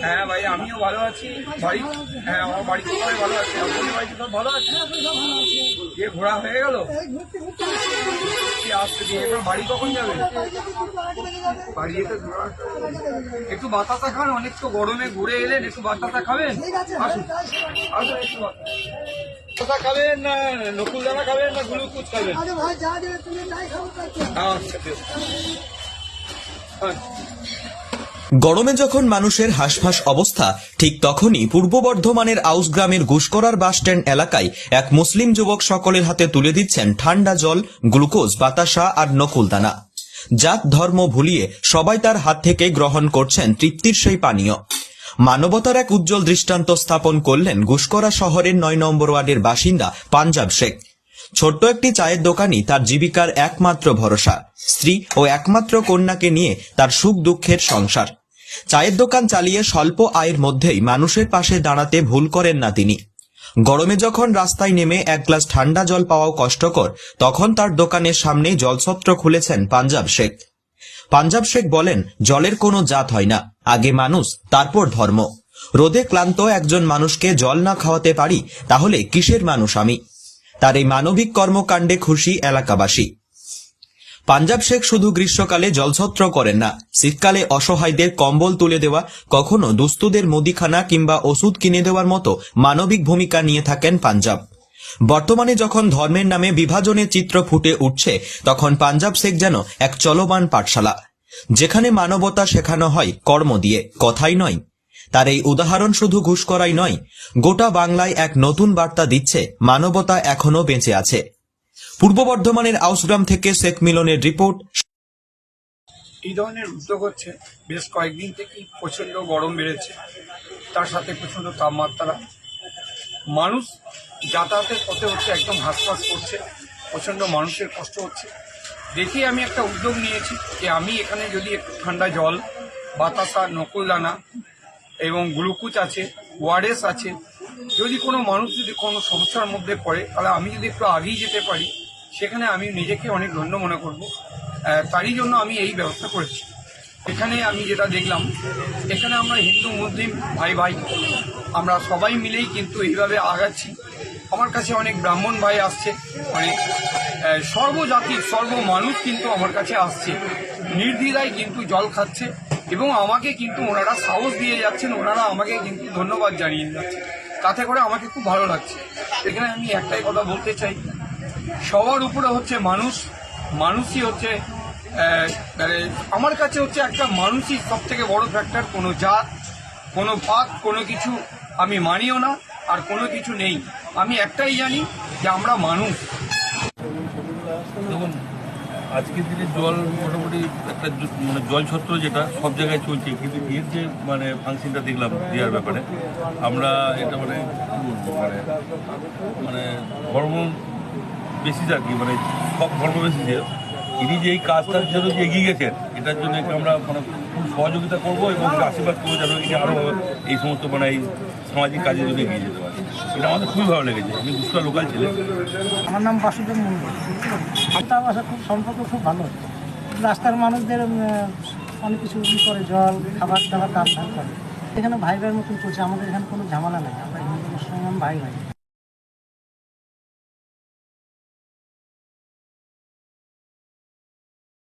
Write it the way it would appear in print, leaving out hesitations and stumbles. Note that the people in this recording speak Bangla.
হ্যাঁ ভাই, আমিও ভালো আছি। বাড়ি, হ্যাঁ আমার বাড়িতে সবাই ভালো আছে। আপনাদের বাড়িতে সব ভালো আছে? গিয়ে ঘোরা হয়ে গেল? আসতে দিয়ে এবার বাড়ি কখন যাবে? বাড়ি যেতে একটু বাতাসা খান, অনেক তো গরমে ঘুরে এলেন, একটু বাতাসা খাবেন। আসুন আসুন, একটু বাতাসা খাবেন না নকুলদানা খাবেন না গ্লুকোজ খাবেন? আচ্ছা বেশ। গরমে যখন মানুষের হাঁসফাঁস অবস্থা, ঠিক তখনই পূর্ব বর্ধমানের আউসগ্রামের ঘুষকরার বাসস্ট্যান্ড এলাকায় এক মুসলিম যুবক সকলের হাতে তুলে দিচ্ছেন ঠান্ডা জল, গ্লুকোজ, বাতাসা আর নকুলদানা। জাত ধর্ম ভুলিয়ে সবাই তার হাত থেকে গ্রহণ করছেন তৃপ্তির সেই পানীয়। মানবতার এক উজ্জ্বল দৃষ্টান্ত স্থাপন করলেন ঘুষকরা শহরের ৯ নম্বর ওয়ার্ডের বাসিন্দা পাঞ্জাব শেখ। ছোট্ট একটি চায়ের দোকানই তার জীবিকার একমাত্র ভরসা। স্ত্রী ও একমাত্র কন্যাকে নিয়ে তার সুখ দুঃখের সংসার। চায়ের দোকান চালিয়ে স্বল্প আয়ের মধ্যেই মানুষের পাশে দাঁড়াতে ভুল করেন না তিনি। গরমে যখন রাস্তায় নেমে এক গ্লাস ঠান্ডা জল পাওয়াও কষ্টকর, তখন তার দোকানের সামনেই জলছত্র খুলেছেন পাঞ্জাব শেখ। পাঞ্জাব শেখ বলেন, জলের কোনো জাত হয় না, আগে মানুষ তারপর ধর্ম। রোদে ক্লান্ত একজন মানুষকে জল না খাওয়াতে পারি, তাহলে কিসের মানুষ আমি? তার এই মানবিক কর্মকাণ্ডে খুশি এলাকাবাসী। পাঞ্জাব শেখ শুধু গ্রীষ্মকালে জলছত্র করেন না, শীতকালে অসহায়দের কম্বল তুলে দেওয়া, কখনো দুস্থদের মুদিখানা কিংবা ওষুধ কিনে দেওয়ার মতো মানবিক ভূমিকা নিয়ে থাকেন পাঞ্জাব। বর্তমানে যখন ধর্মের নামে বিভাজনের চিত্র ফুটে উঠছে, তখন পাঞ্জাব শেখ যেন এক চলমান পাঠশালা, যেখানে মানবতা শেখানো হয় কর্ম দিয়ে, কথাই নয়। তার এই উদাহরণ শুধু ঘুষকরাই নয়, গোটা বাংলায় এক নতুন বার্তা দিচ্ছে মানবতা এখনো বেঁচে আছে। পূর্ব বর্ধমানের আউসগ্রাম থেকে শেখ মিলনের রিপোর্ট। এই ধরনের উদ্যোগ হচ্ছে বেশ কয়েকদিন থেকেই। প্রচণ্ড গরম বেড়েছে, তার সাথে প্রচণ্ড তাপমাত্রা। মানুষ যাতায়াতের পথে হচ্ছে একদম হাঁসফাঁস করছে, প্রচণ্ড মানুষের কষ্ট হচ্ছে। দেখি আমি একটা উদ্যোগ নিয়েছি যে আমি এখানে যদি একটু ঠান্ডা জল, বাতাসা, নকুলদানা এবং গ্লুকোজ আছে, ওআরএস আছে, যদি কোনো মানুষ যদি কোনো সমস্যার মধ্যে পড়ে, তাহলে আমি যদি একটু আগেই যেতে পারি, সেখানে আমি নিজেকে অনেক ধন্য মনে করব। তারই জন্য আমি এই ব্যবস্থা করেছি। এখানে আমি যেটা দেখলাম, এখানে আমরা হিন্দু মুসলিম ভাই ভাই আমরা সবাই মিলেই কিন্তু এইভাবে আগাচ্ছি। আমার কাছে অনেক ব্রাহ্মণ ভাই আসছে, অনেক সর্বজাতির সর্বমানুষ কিন্তু আমার কাছে আসছে, নির্দ্বিধায় কিন্তু জল খাচ্ছে এবং আমাকে কিন্তু ওনারা সাহস দিয়ে যাচ্ছেন, ওনারা আমাকে কিন্তু ধন্যবাদ জানিয়ে যাচ্ছেন। তাতে করে আমাকে খুব ভালো লাগছে। এখানে আমি একটাই কথা বলতে চাই, সবার উপরে হচ্ছে মানুষ, মানুষই হচ্ছে আমার কাছে হচ্ছে একটা মানুষই সব থেকে বড় ফ্যাক্টর। কোনো জাত, কোনো পাত, কোনো কিছু আমি মানিও না, আর কোনো কিছু নেই। আমি একটাই জানি যে আমরা মানুষ। দেখুন, আজকের দিনে জল মোটামুটি একটা মানে জলছত্র যেটা সব জায়গায় চলছে, কিন্তু এর যে মানে ফাংশনটা দেখলাম দেওয়ার ব্যাপারে, আমরা এটা মানে মানে মানে ধর্ম বেশি আর কি, মানে সব ধর্ম বেশি যে ইনি যে এই কাজটার জন্য যে এগিয়ে গেছেন, এটার জন্য একটু আমরা মানে খুব সহযোগিতা করবো এবং আশীর্বাদ করবো যেন এটি আরও এই সমস্ত মানে এই সামাজিক কাজের জন্য এগিয়ে যেতে পারে। এটা আমাদের খুবই ভালো লেগেছে। আমি ঘুষকরা লোকাল ছিলেন। আমার নাম বাসুদেব মন্ডল। আত্মা বাসা খুব সম্পর্ক খুব ভালো হচ্ছে। রাস্তার মানুষদের অনেক কিছু করে, জল, খাবার দাবার দান ধান করে। এখানে ভাই ভাইয়ের মতন চলছে, আমাদের এখানে কোনো ঝামেলা নেই। আমরা হিন্দু মুসলমান ভাই ভাই।